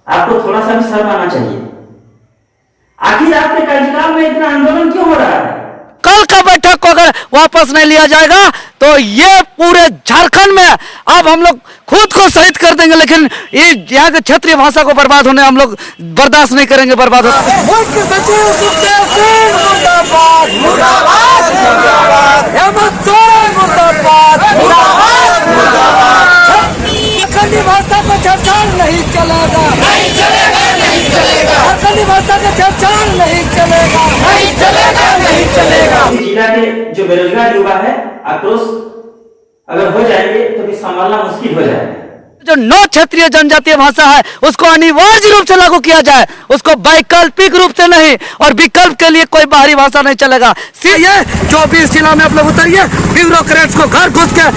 आपको थोड़ा सा भी शर्म आना चाहिए। आखिर आपके कार्यकाल में इतना आंदोलन क्यों हो रहा है? कल का बैठक को अगर वापस नहीं लिया जाएगा तो ये पूरे झारखंड में अब हम लोग खुद को शहीद कर देंगे, लेकिन ये यहाँ के क्षेत्रीय भाषा को बर्बाद होने हम लोग बर्दाश्त नहीं करेंगे। बर्बाद भाषा को छेड़छाड़ नहीं चलेगा, नहीं चलेगा, नहीं चलेगा। झारखंडी भाषा को छेड़छाड़ नहीं चलेगा, नहीं चलेगा, नहीं चलेगा। जिला के जो बेरोजगार युवा है, आक्रोश अगर हो जाएंगे तो फिर संभालना मुश्किल हो जाएगा। जो नौ क्षेत्रीय जनजातीय भाषा है उसको अनिवार्य रूप से लागू किया जाए, उसको वैकल्पिक रूप से नहीं, और विकल्प के लिए कोई बाहरी भाषा नहीं चलेगा। ये 24 जिला में आप लोग उतरिए, ब्यूरोक्रेट्स को घर घुस के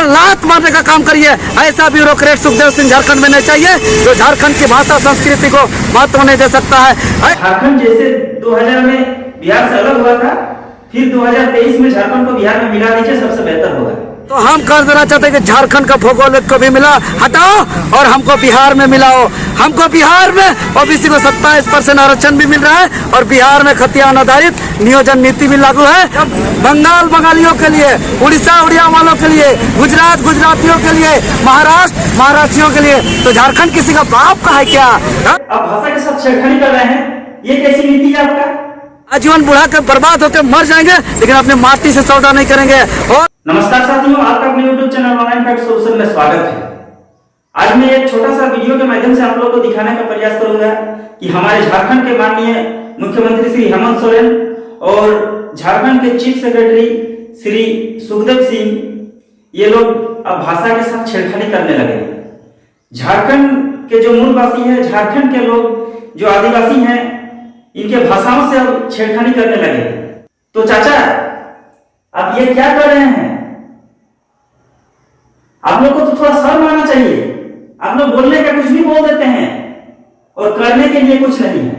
लात मारने का काम करिए। ऐसा ब्यूरोक्रेट सुखदेव सिंह झारखंड में नहीं चाहिए जो झारखंड की भाषा संस्कृति को महत्व नहीं दे सकता है। झारखंड जैसे 2000 में बिहार से अलग हुआ था, फिर 2023 में झारखंड को बिहार में मिला दीजिए, सबसे बेहतर होगा। तो हम कर देना चाहते हैं कि झारखंड का भौगोलिक को भी मिला हटाओ और हमको बिहार में मिलाओ। हमको बिहार में ओबीसी को 27% आरक्षण भी मिल रहा है और बिहार में खतियान आधारित नियोजन नीति भी लागू है। बंगाल बंगालियों के लिए, उड़ीसा उड़िया वालों के लिए, गुजरात गुजरातियों के लिए, महाराष्ट्र महाराष्ट्रियों के लिए, तो झारखंड किसी का बाप का है क्या? आप भाषा के साथ छेड़खानी कर रहे हैं, ये कैसी नीति है आपका? आजीवन बुढ़ा कर बर्बाद होकर मर जाएंगे लेकिन अपने माटी से सौदा नहीं करेंगे। और नमस्कार साथियों, आपका अपने YouTube channel online fact solution में स्वागत है। आज मैं एक छोटा सा वीडियो के माध्यम से आप लोगों को दिखाने का प्रयास करूंगा कि हमारे झारखंड के माननीय मुख्यमंत्री श्री हेमंत सोरेन और झारखंड के चीफ सेक्रेटरी श्री सुखदेव सिंह, ये लोग अब भाषा के साथ छेड़खानी करने लगे। झारखंड के जो मूलवासी है, झारखंड के लोग जो आदिवासी हैं, इनके भाषाओं से अब छेड़खानी करने लगे। तो चाचा, आप ये क्या कर रहे हैं? आप लोग को तो थोड़ा शर्म आना चाहिए। आप लोग बोलने का कुछ भी बोल देते हैं और करने के लिए कुछ नहीं है,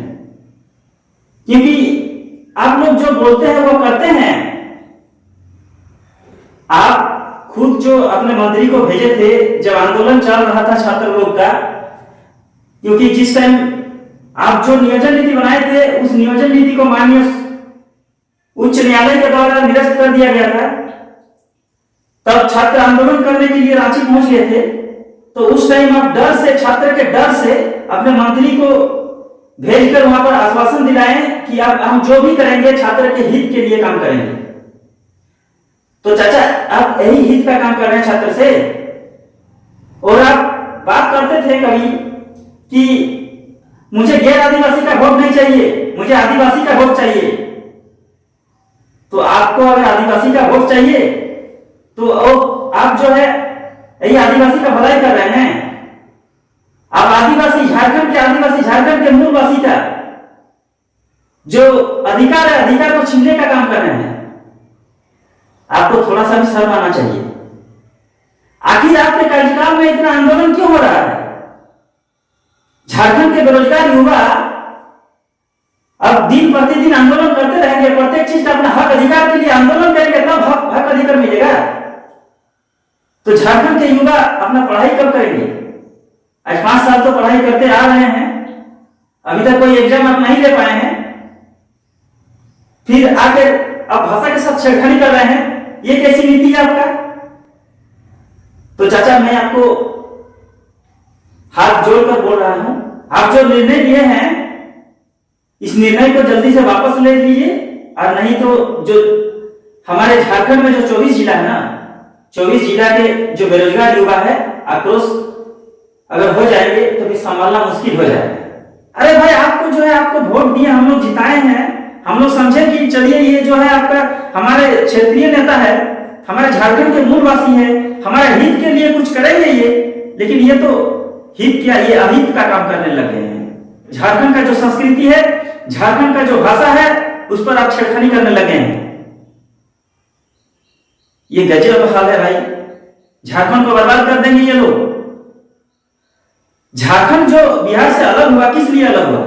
क्योंकि आप लोग जो बोलते हैं वो करते हैं। आप खुद जो अपने मंत्री को भेजे थे जब आंदोलन चल रहा था छात्र लोग का, क्योंकि जिस टाइम आप जो नियोजन नीति बनाए थे उस नियोजन नीति को माननीय उच्च न्यायालय के द्वारा निरस्त कर दिया गया था। तब छात्र आंदोलन करने के लिए रांची पहुंच गए थे, तो उस टाइम आप डर से, छात्र के डर से अपने मंत्री को भेजकर वहां पर आश्वासन दिलाएं कि आप हम जो भी करेंगे छात्र के हित के लिए काम करेंगे। तो चाचा, आप यही हित का काम कर रहे हैं छात्र से, और आप बात करते थे कभी कि मुझे गैर आदिवासी का वोट नहीं चाहिए, मुझे आदिवासी का वोट चाहिए। तो आपको अगर आदिवासी का वोट चाहिए तो आप जो है यही आदिवासी का भलाई कर रहे हैं। आप आदिवासी, झारखंड के आदिवासी, झारखंड के मूलवासी का जो अधिकार है, अधिकार को छीनने का काम कर रहे हैं। आपको थोड़ा सा भी शर्म आना चाहिए। आखिर आपके कार्यकाल में इतना आंदोलन क्यों हो रहा है? झारखंड के बेरोजगार युवा अब दिन प्रतिदिन आंदोलन करते रहेंगे, प्रत्येक चीज का अपना हक अधिकार के लिए आंदोलन करेंगे, तब हक अधिकार मिलेगा। तो झारखंड के युवा अपना पढ़ाई कब करेंगे? आज 5 साल तो पढ़ाई करते आ रहे हैं, अभी तक कोई एग्जाम आप नहीं दे पाए हैं, फिर आकर आप भाषा के साथ छेड़खानी कर रहे हैं, ये कैसी नीति है आपका? तो चाचा, मैं आपको हाथ जोड़कर बोल रहा हूं, आप जो निर्णय लिए हैं इस निर्णय को जल्दी से वापस ले लीजिए, और नहीं तो जो हमारे झारखंड में जो 24 जिला है ना, 24 जिला के जो बेरोजगार युवा है, आक्रोश अगर हो जाएंगे तो फिर संभालना मुश्किल हो जाएगा। अरे भाई, आपको जो है, आपको वोट दिए, हम लोग जिताए हैं, हम लोग समझे कि चलिए ये जो है आपका हमारे क्षेत्रीय नेता है, हमारे झारखंड के मूलवासी है, हमारे हित के लिए कुछ करेंगे ये, लेकिन ये तो हित क्या, ये अहित का काम करने लगे हैं। झारखंड का जो संस्कृति है, झारखंड का जो भाषा है, उस पर आप छेड़खानी करने लगे हैं। ये गजब हाल है भाई, झारखंड को बर्बाद कर देंगे ये लोग। झारखंड जो बिहार से अलग हुआ, किस लिए अलग हुआ?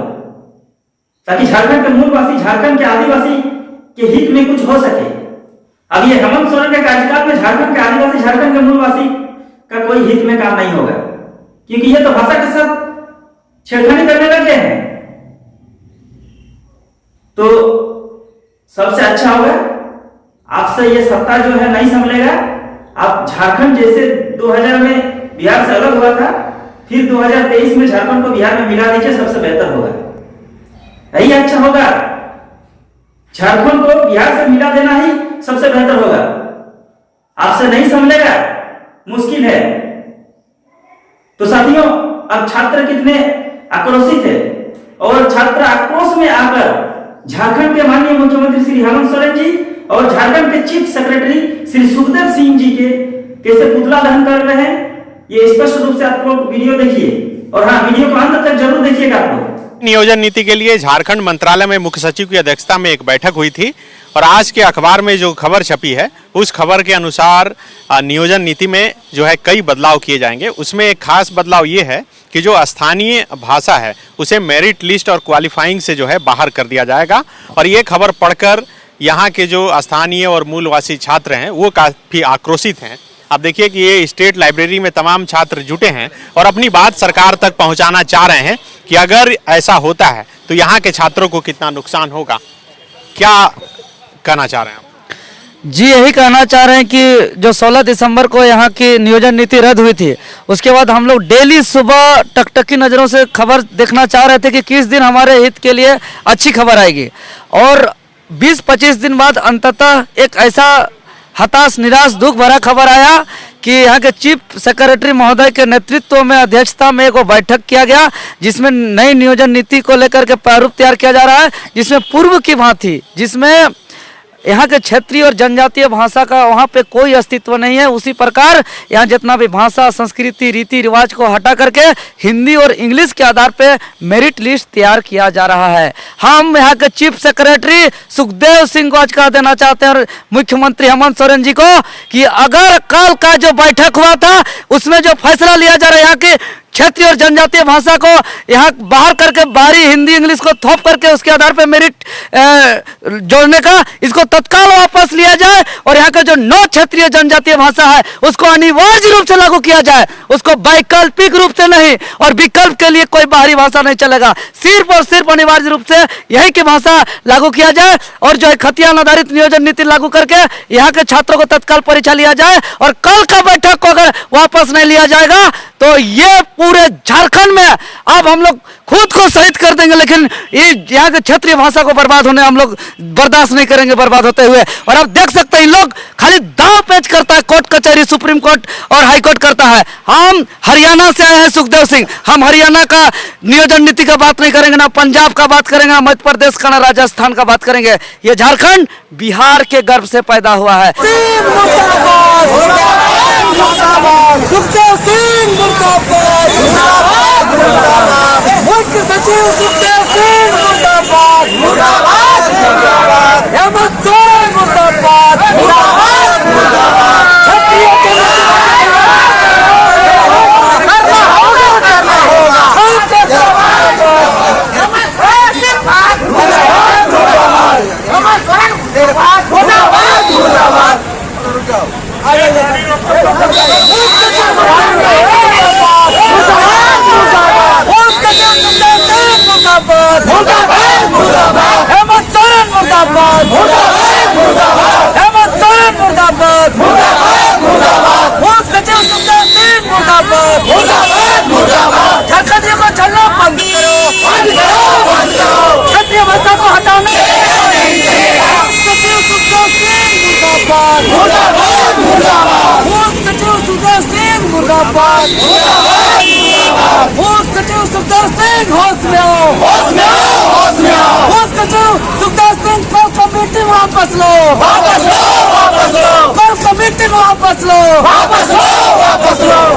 ताकि झारखंड के मूलवासी, झारखंड के आदिवासी के हित में कुछ हो सके। अब ये हेमंत सोरेन के कार्यकाल में झारखंड के आदिवासी, झारखंड के मूलवासी का कोई हित में काम नहीं होगा, क्योंकि ये तो भाषा के साथ छेड़खानी करने लगे हैं। तो सबसे अच्छा होगा, आपसे ये सत्ता जो है नहीं संभलेगा। आप झारखंड जैसे 2000 में बिहार से अलग हुआ था, फिर 2023 में झारखंड को बिहार में मिला दीजिए, सबसे बेहतर होगा। यही अच्छा होगा, झारखंड को बिहार से मिला देना ही सबसे बेहतर होगा। आपसे नहीं संभलेगा, मुश्किल है। तो साथियों, अब छात्र कितने आक्रोशित है और छात्र आक्रोश में आकर झारखंड के माननीय मुख्यमंत्री श्री हेमंत सोरेन जी और झारखंड के चीफ सेक्रेटरी श्री सुखदेव सिंह जी के कैसे पुतला दहन कर रहे हैं, ये स्पष्ट रूप से आप लोग वीडियो देखिए। और हाँ, वीडियो को अंत तक जरूर देखिएगा आप लोग। नियोजन नीति के लिए झारखंड मंत्रालय में मुख्य सचिव की अध्यक्षता में एक बैठक हुई थी और आज के अखबार में जो खबर छपी है उस खबर के अनुसार नियोजन नीति में जो है कई बदलाव किए जाएंगे। उसमें एक खास बदलाव ये है कि जो स्थानीय भाषा है उसे मेरिट लिस्ट और क्वालिफाइंग से जो है बाहर कर दिया जाएगा। और ये खबर पढ़कर यहाँ के जो स्थानीय और मूलवासी छात्र हैं वो काफ़ी आक्रोशित हैं। आप देखिए कि ये स्टेट लाइब्रेरी में तमाम छात्र जुटे हैं और अपनी बात सरकार तक पहुंचाना चाह रहे हैं कि अगर ऐसा होता है तो यहाँ के छात्रों को कितना नुकसान होगा। क्या कहना चाह रहे हैं आप? जी, यही कहना चाह रहे हैं कि जो 16 दिसंबर को यहाँ की नियोजन नीति रद्द हुई थी, उसके बाद हम लोग डेली सुबह टकटकी नज़रों से खबर देखना चाह रहे थे कि किस दिन हमारे हित के लिए अच्छी खबर आएगी। और 20-25 दिन बाद अंततः एक ऐसा हताश, निराश, दुख भरा खबर आया कि यहाँ के चीफ सेक्रेटरी महोदय के नेतृत्व में, अध्यक्षता में एक बैठक किया गया जिसमें नई नियोजन नीति को लेकर के प्रारूप तैयार किया जा रहा है, जिसमें पूर्व की भांति, जिसमें यहाँ के क्षेत्रीय और जनजातीय भाषा का वहाँ पे कोई अस्तित्व नहीं है। उसी प्रकार यहाँ जितना भी भाषा, संस्कृति, रीति रिवाज को हटा करके हिंदी और इंग्लिश के आधार पे मेरिट लिस्ट तैयार किया जा रहा है। हम यहाँ के चीफ सेक्रेटरी सुखदेव सिंह को आज कह देना चाहते हैं और मुख्यमंत्री हेमंत सोरेन जी को कि अगर कल का जो बैठक हुआ था उसमें जो फैसला लिया जा रहा है यहाँ की क्षेत्रीय और जनजातीय भाषा को यहाँ बाहर करके बाहरी हिंदी इंग्लिश को थोप करके उसके आधार पे मेरिट जोड़ने का, इसको तत्काल वापस लिया जाए और यहाँ का जो 9 क्षेत्रीय जनजातीय भाषा है उसको अनिवार्य रूप से लागू किया जाए, उसको वैकल्पिक रूप से नहीं। और विकल्प के लिए कोई बाहरी भाषा नहीं चलेगा, सिर्फ और सिर्फ अनिवार्य रूप से यही की भाषा लागू किया जाए। और जो है खतियान आधारित नियोजन नीति लागू करके यहाँ के छात्रों को तत्काल परीक्षा लिया जाए। और कल का बैठक को अगर वापस नहीं लिया जाएगा तो ये पूरे झारखंड में अब हम लोग खुद को शहीद कर देंगे, लेकिन ये यहाँ के क्षेत्रीय भाषा को बर्बाद होने हम लोग बर्दाश्त नहीं करेंगे, बर्बाद होते हुए। और आप देख सकते हैं लोग खाली दांव पेच करता है, कोर्ट कचहरी, सुप्रीम कोर्ट और हाई कोर्ट करता है। हम हरियाणा से आए हैं सुखदेव सिंह, हम हरियाणा का नियोजन नीति का बात नहीं करेंगे, ना पंजाब का बात करेंगे, ना मध्य प्रदेश का, ना राजस्थान का बात करेंगे। ये झारखंड बिहार के गर्भ से पैदा हुआ है। सुखदेव सिंह मुर्दाबाद, मुख्य सचिव सुखदेव सिंह मुर्दाबाद, हेमंत सोरेन मुर्दाबाद, हेमंत सोरेन मुर्दाबाद, हेमंत सोरेन मुर्दाबाद, मुख्य सचिव सुखदेव सिंह मुर्दाबाद, झारखंडियों को छलना बंद करो, क्षेत्रीय भाषा को हटाना, सचिव सुखदेव सिंह मुर्दाबाद, मुख्य सचिव सुखदेव सिंह मुर्दाबाद, मुख्य सचिव सुखदेव सिंह होश में आओ, मुख्य सचिव सुखदेव सिंह कल कमेटी वापस लो, कल कमेटी वापस लो,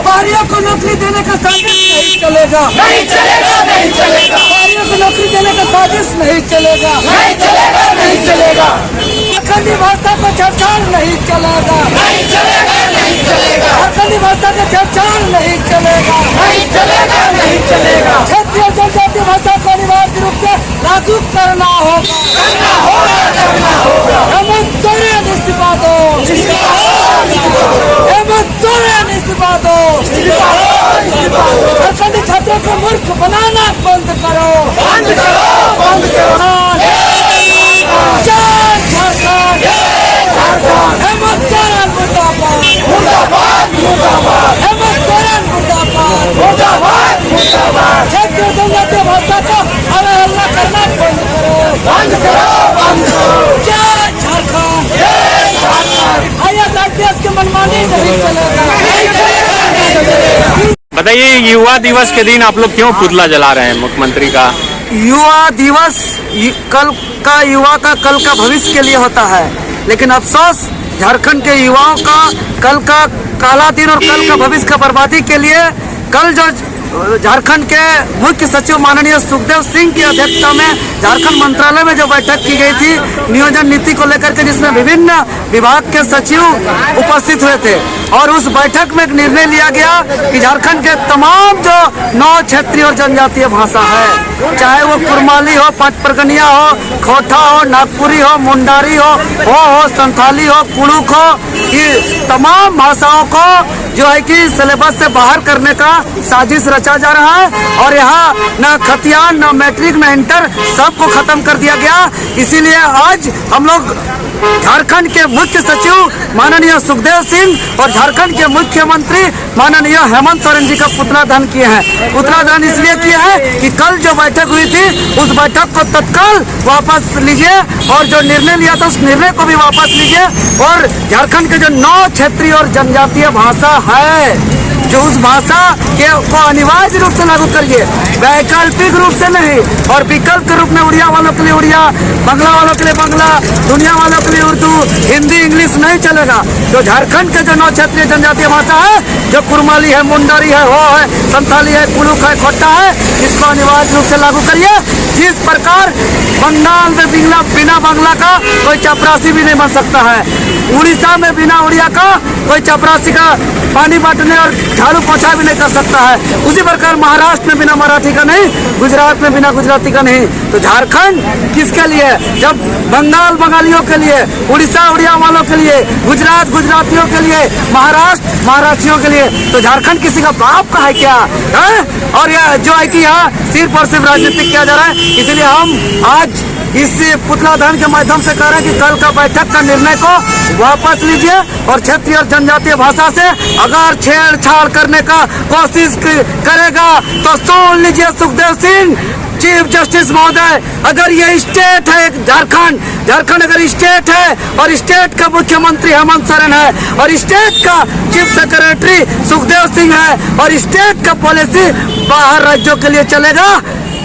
बाहरियों को नौकरी देने का साजिश नहीं चलेगा, बाहरियों को नौकरी देने का साजिश नहीं चलेगा, झारखंडी भाषा को छेड़छाड़ नहीं चलेगा, झारखंडी भाषा को छेड़छाड़ नहीं चलेगा, क्षेत्रीय जनजातीय भाषा को अनिवार्य रूप से लागू करना होगा। हेमंत सोरेन इस्तीफा दो, हेमंत सोरेन इस्तीफा दो। झारखंडी छात्रों को मूर्ख बनाना बंद करो, बंद करो, बंद करो। जय झारखंड, हेमंत सोरेन मुर्दाबाद, मुर्दाबाद, मुर्दाबाद। हेमंत सोरेन मुर्दाबाद, मुर्दाबाद, मुर्दाबाद। क्षेत्रीय जनजातीय भाषा को अवहेलना करना बंद करो, बंद करो, बंद करो। जय झारखंड, जय झारखंड। IAS की मनमानी नहीं चलेगा, नहीं चलेगा, नहीं चलेगा। बताइए, युवा दिवस के दिन आप लोग क्यों पुतला जला रहे हैं मुख्यमंत्री का? युवा दिवस कल का युवा का कल का भविष्य के लिए होता है, लेकिन अफसोस झारखंड के युवाओं का कल का काला दिन और कल का भविष्य का बर्बादी के लिए कल जो झारखंड के मुख्य सचिव माननीय सुखदेव सिंह की अध्यक्षता में झारखंड मंत्रालय में जो बैठक की गई थी नियोजन नीति को लेकर के, जिसमें विभिन्न विभाग के सचिव उपस्थित हुए थे, और उस बैठक में एक निर्णय लिया गया कि झारखंड के तमाम जो 9 क्षेत्रीय और जनजातीय भाषा है, चाहे वो कुरमाली हो, पटपरगनिया हो, खोटा हो, नागपुरी हो, मुंडारी हो, संथाली हो, कुड़ुक हो, ये तमाम भाषाओं को जो है कि सिलेबस से बाहर करने का साजिश रचा जा रहा है। और यहाँ न खतियान, न मैट्रिक, न इंटर, सबको खत्म कर दिया गया। इसीलिए आज हम लोग झारखंड के मुख्य सचिव माननीय सुखदेव सिंह और झारखंड के मुख्यमंत्री माननीय हेमंत सोरेन जी का पुतला दहन किए हैं। पुतला दहन इसलिए किए हैं कि कल जो बैठक हुई थी उस बैठक को तत्काल वापस लीजिए, और जो निर्णय लिया था उस निर्णय को भी वापस लीजिए, और झारखंड के जो 9 क्षेत्रीय और जनजातीय भाषा है, जो उस भाषा को अनिवार्य रूप से लागू करिए, वैकल्पिक रूप से नहीं। और विकल्प के रूप में उड़िया वालों के लिए उड़िया, बांग्ला वालों के लिए बांग्ला, दुनिया वालों के लिए उर्दू, हिंदी, इंग्लिश नहीं चलेगा। जो झारखंड के जो 9 क्षेत्रीय जनजातीय भाषा है, जो कुरमाली है, मुंडारी है, हो है, संथाली है, कुड़ुक है, खोटा है, इसको अनिवार्य रूप से लागू करिए। जिस प्रकार बंगाल में बिना बांग्ला का कोई चपरासी भी नहीं बन सकता है, उड़ीसा में बिना उड़िया का कोई चपरासी का पानी बांटने और झाड़ू पोछा भी नहीं कर सकता है, उसी प्रकार महाराष्ट्र में बिना मराठी का नहीं, गुजरात में बिना गुजराती का नहीं। तो झारखंड किसके लिए? जब बंगाल बंगालियों के लिए, उड़ीसा उड़िया वालों के लिए, गुजरात गुजरातियों के लिए, महाराष्ट्र महाराष्ट्रियों के लिए, तो झारखंड किसी का बाप का है क्या है? और यह जो है कि यहाँ सिर्फ और सिर्फ राजनीतिक किया जा रहा है। इसलिए हम आज इस पुतला दहन के माध्यम से कह रहे हैं कि कल का बैठक का निर्णय को वापस लीजिए, और क्षेत्रीय और जनजातीय भाषा से अगर छेड़छाड़ करने का कोशिश करेगा तो सुन लीजिए सुखदेव सिंह चीफ जस्टिस महोदय, अगर ये स्टेट है झारखंड अगर स्टेट है और स्टेट का मुख्यमंत्री हेमंत सोरेन है और स्टेट का चीफ सेक्रेटरी सुखदेव सिंह है और स्टेट का पॉलिसी बाहर राज्यों के लिए चलेगा,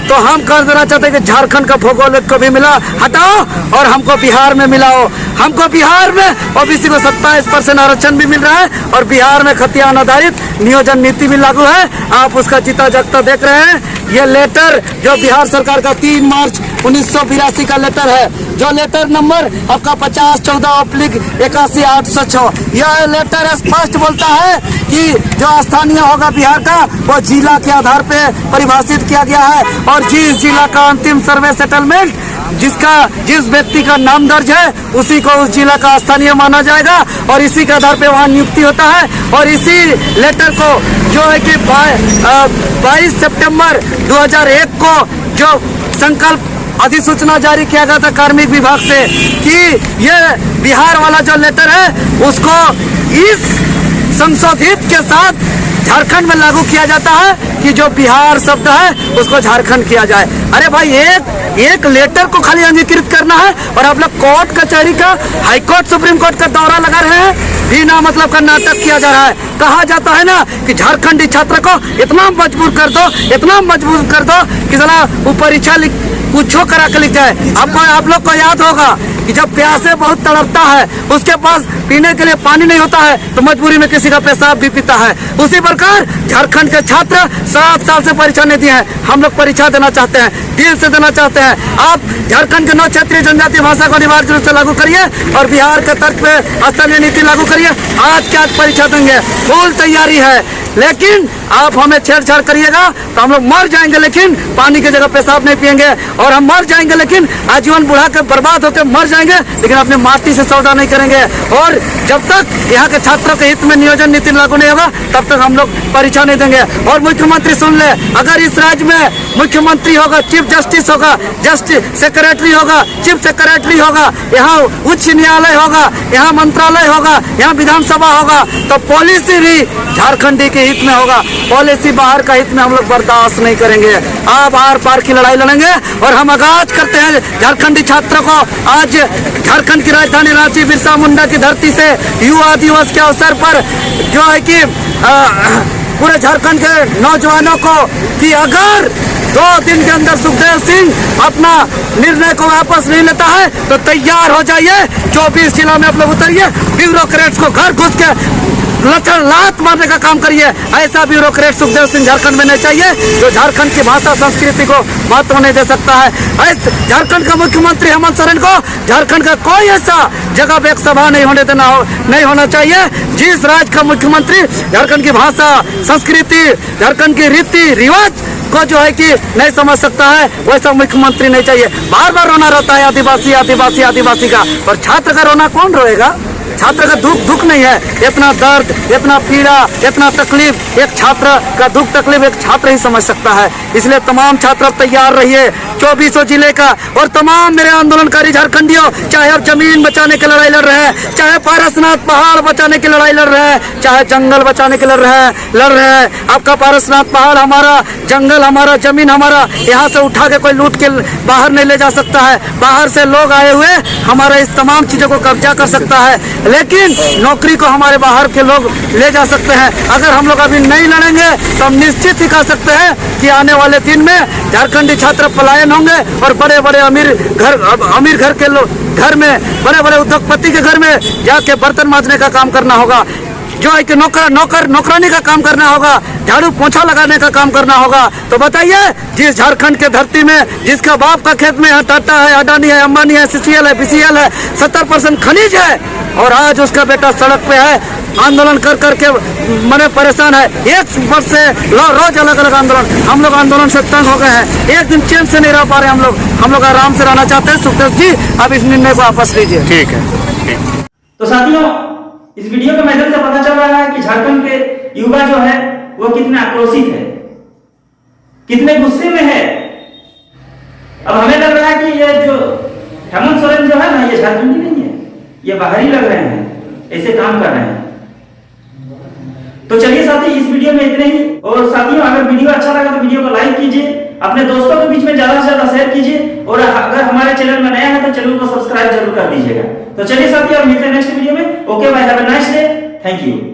तो हम कह देना चाहते हैं कि झारखंड का भौगोलिक को भी मिला हटाओ और हमको बिहार में मिलाओ। हमको बिहार में ओबीसी को 27% आरक्षण भी मिल रहा है, और बिहार में खतियान आधारित नियोजन नीति भी लागू है। आप उसका जीता जागता देख रहे हैं। ये लेटर जो बिहार सरकार का 3 मार्च 1982 का लेटर है, जो लेटर नंबर आपका 5014/81806, यह लेटर स्पष्ट बोलता है कि जो स्थानीय होगा बिहार का वो जिला के आधार पे परिभाषित किया गया है, और जिस जिला का अंतिम सर्वे सेटलमेंट जिस व्यक्ति का नाम दर्ज है उसी को उस जिला का स्थानीय माना जाएगा, और इसी के आधार पे वहाँ नियुक्ति होता है। और इसी लेटर को जो है कि 22 सितंबर 2001 को जो संकल्प अधिसूचना जारी किया गया था कार्मिक विभाग से कि ये बिहार वाला जो लेटर है उसको इस संशोधित के साथ झारखंड में लागू किया जाता है कि जो बिहार शब्द है उसको झारखंड किया जाए। अरे भाई, एक लेटर को खाली अंगीकृत करना है और आप लोग कोर्ट कचहरी का, हाई कोर्ट, सुप्रीम कोर्ट का दौरा लगा रहे हैं, बिना मतलब का नाटक किया जा रहा है। कहा जाता है ना कि झारखंडी छात्र को इतना मजबूर कर दो कि साला वो परीक्षा कुछ करा के लिख जाए। आप लोग को याद होगा कि जब प्यासे बहुत तड़पता है, उसके पास पीने के लिए पानी नहीं होता है, तो मजबूरी में किसी का पेशाब भी पीता है। उसी प्रकार झारखंड के छात्र 7 साल से परीक्षा नहीं दिए हैं। हम लोग परीक्षा देना चाहते हैं, दिल से देना चाहते हैं। आप झारखंड के 9 क्षेत्रीय जनजातीय भाषा को अनिवार्य रूप से लागू करिए और बिहार के तर्क पे स्थलीय नीति लागू करिए। आज क्या परीक्षा देंगे, फुल तैयारी है। लेकिन आप हमें छेड़छाड़ करिएगा तो हम लोग मर जाएंगे, लेकिन पानी की जगह पेशाब नहीं पिएंगे। और हम मर जाएंगे लेकिन आजीवन बुढ़ा के बर्बाद होकर मर जाएंगे, लेकिन अपने माटी से सौदा नहीं करेंगे। और जब तक यहाँ के छात्रों के हित में नियोजन नीति लागू नहीं होगा तब तक हम लोग परीक्षा नहीं देंगे। और मुख्यमंत्री सुन ले, अगर इस राज्य में मुख्यमंत्री होगा, चीफ जस्टिस होगा, जस्टिस सेक्रेटरी होगा, चीफ सेक्रेटरी होगा, यहाँ उच्च न्यायालय होगा, यहाँ मंत्रालय होगा, यहाँ विधानसभा होगा, तो पॉलिसी भी झारखंडी के हित में होगा। पॉलिसी बाहर का हित में हम लोग बर्दाश्त नहीं करेंगे। आप आर पार की लड़ाई लड़ेंगे। और हम आगाज करते हैं झारखंडी छात्रों को, आज झारखंड की राजधानी रांची बिरसा मुंडा की धरती से युवा दिवस के अवसर पर जो है कि पूरे झारखंड के नौजवानों को कि अगर 2 दिन के अंदर सुखदेव सिंह अपना निर्णय को वापस नहीं लेता है तो तैयार हो जाइए। 24 जिला में आप लोग उतरिए, ब्यूरोक्रेट्स को घर घुस के लात मारने का काम करिए। ऐसा ब्यूरोक्रेट सुखदेव सिंह झारखंड में नहीं चाहिए जो झारखंड की भाषा संस्कृति को महत्व नहीं दे सकता है। ऐसे झारखंड का मुख्यमंत्री हेमंत सोरेन को झारखंड का कोई ऐसा जगह पे एक सभा नहीं होना चाहिए। जिस राज्य का मुख्यमंत्री झारखंड की भाषा संस्कृति, झारखंड की रीति रिवाज को जो है कि नहीं समझ सकता है, वैसा मुख्यमंत्री नहीं चाहिए। बार बार रोना रहता है आदिवासी आदिवासी आदिवासी का, और छात्र का रोना कौन रोएगा? छात्र का दुख नहीं है। इतना दर्द, इतना पीड़ा, इतना तकलीफ एक छात्र का दुख तकलीफ एक छात्र ही समझ सकता है। इसलिए तमाम छात्र तैयार रहिए। 24 जिले का और तमाम मेरे आंदोलनकारी झारखंडियों, चाहे आप जमीन बचाने की लड़ाई लड़ रहे हैं, चाहे पारसनाथ पहाड़ बचाने की लड़ाई लड़ रहे हैं, चाहे जंगल बचाने की लड़ रहे हैं। आपका पारसनाथ पहाड़ हमारा, जंगल हमारा, जमीन हमारा, यहाँ से उठा के कोई लूट के बाहर नहीं ले जा सकता है। बाहर से लोग आए हुए हमारे इस तमाम चीजों को कब्जा कर सकता है, लेकिन नौकरी को हमारे बाहर के लोग ले जा सकते हैं। अगर हम लोग अभी नहीं लड़ेंगे तो हम निश्चित ही कह सकते हैं कि आने वाले दिन में झारखंडी छात्र पलायन होंगे और बड़े बड़े अमीर घर के लोग घर में, बड़े बड़े उद्योगपति के घर में जाके बर्तन मांजने का काम करना होगा, जो है कि नौकरानी का काम करना होगा, झाड़ू पोछा लगाने का काम करना होगा। तो बताइए, जिस झारखंड के धरती में जिसका बाप का खेत में टाटा है, अडानी है, अंबानी है, CCL है, BCL है, 70% खनिज है, और आज उसका बेटा सड़क पे है, आंदोलन कर करके मने परेशान है। एक वर्ष से रोज अलग अलग आंदोलन, हम लोग आंदोलन से तंग हो गए हैं। एक दिन चैन से नहीं रह पा रहे हम लोग आराम से रहना चाहते हैं। सुखदेव जी, अब इस निर्णय को वापस लीजिए। ठीक है। तो साथियों, इस वीडियो के माध्यम से पता चल रहा है कि झारखंड के युवा जो है वो कितने आक्रोशित है, कितने गुस्से में है। अब हमें लग रहा है कि ये जो हेमंत सोरेन जो है ना, ये झारखंडी नहीं है, ये बाहरी लग रहे हैं, ऐसे काम कर रहे हैं। तो चलिए साथी, इस वीडियो में इतने ही। और साथियों, अगर वीडियो अच्छा लगा तो वीडियो को लाइक कीजिए, अपने दोस्तों के बीच में ज्यादा से ज्यादा शेयर कीजिए, और अगर हमारे चैनल में नया है तो चैनल को सब्सक्राइब जरूर कर दीजिएगा। तो चलिए साथियों, मिलते हैं नेक्स्ट वीडियो में। Okay bye, have a nice day, thank you.